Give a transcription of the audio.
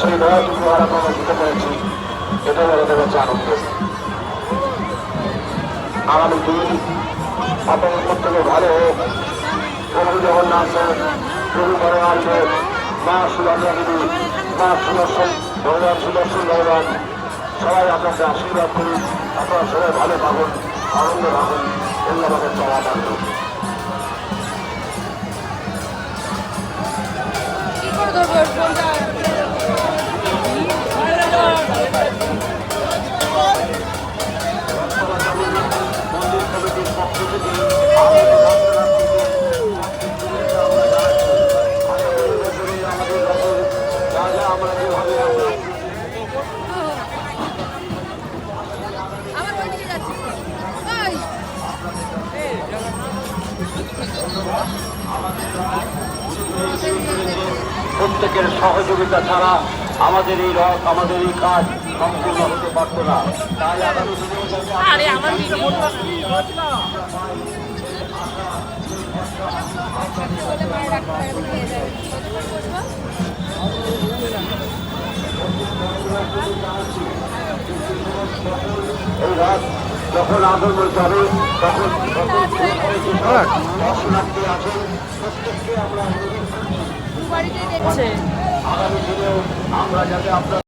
সেই দয়াটুকু আর আমরা দিতে পেরেছি, এটাই আমাদের কাছে আনন্দের। আগামী দিন আপনাদের প্রত্যেকে ভালো হোক। প্রভু জগন্নাথের প্রভু ভগবানকে মা সুভদ্রা দেবী, মা সুদর্শন ভগবান, সুদর্শন ভগবান সবাই আপনাকে আশীর্বাদ করুন। আপনারা সবাই ভালো থাকুন, আনন্দ থাকুন, এগুলো আমাদের চাওয়া থাকবে। মন্দির কমিটির পক্ষ থেকে আমরা যেভাবে প্রত্যেকের সহযোগিতা ছাড়া আমাদের এই রথ, আমাদের এই কাজ সম্পূর্ণ হতে পারত না। তাই আগামী এই রথ যখন আগমন যাবে তখন দর্শনার্থী আছেন প্রত্যেককে আমরা আগামী দিনেও আমরা যাতে আপনার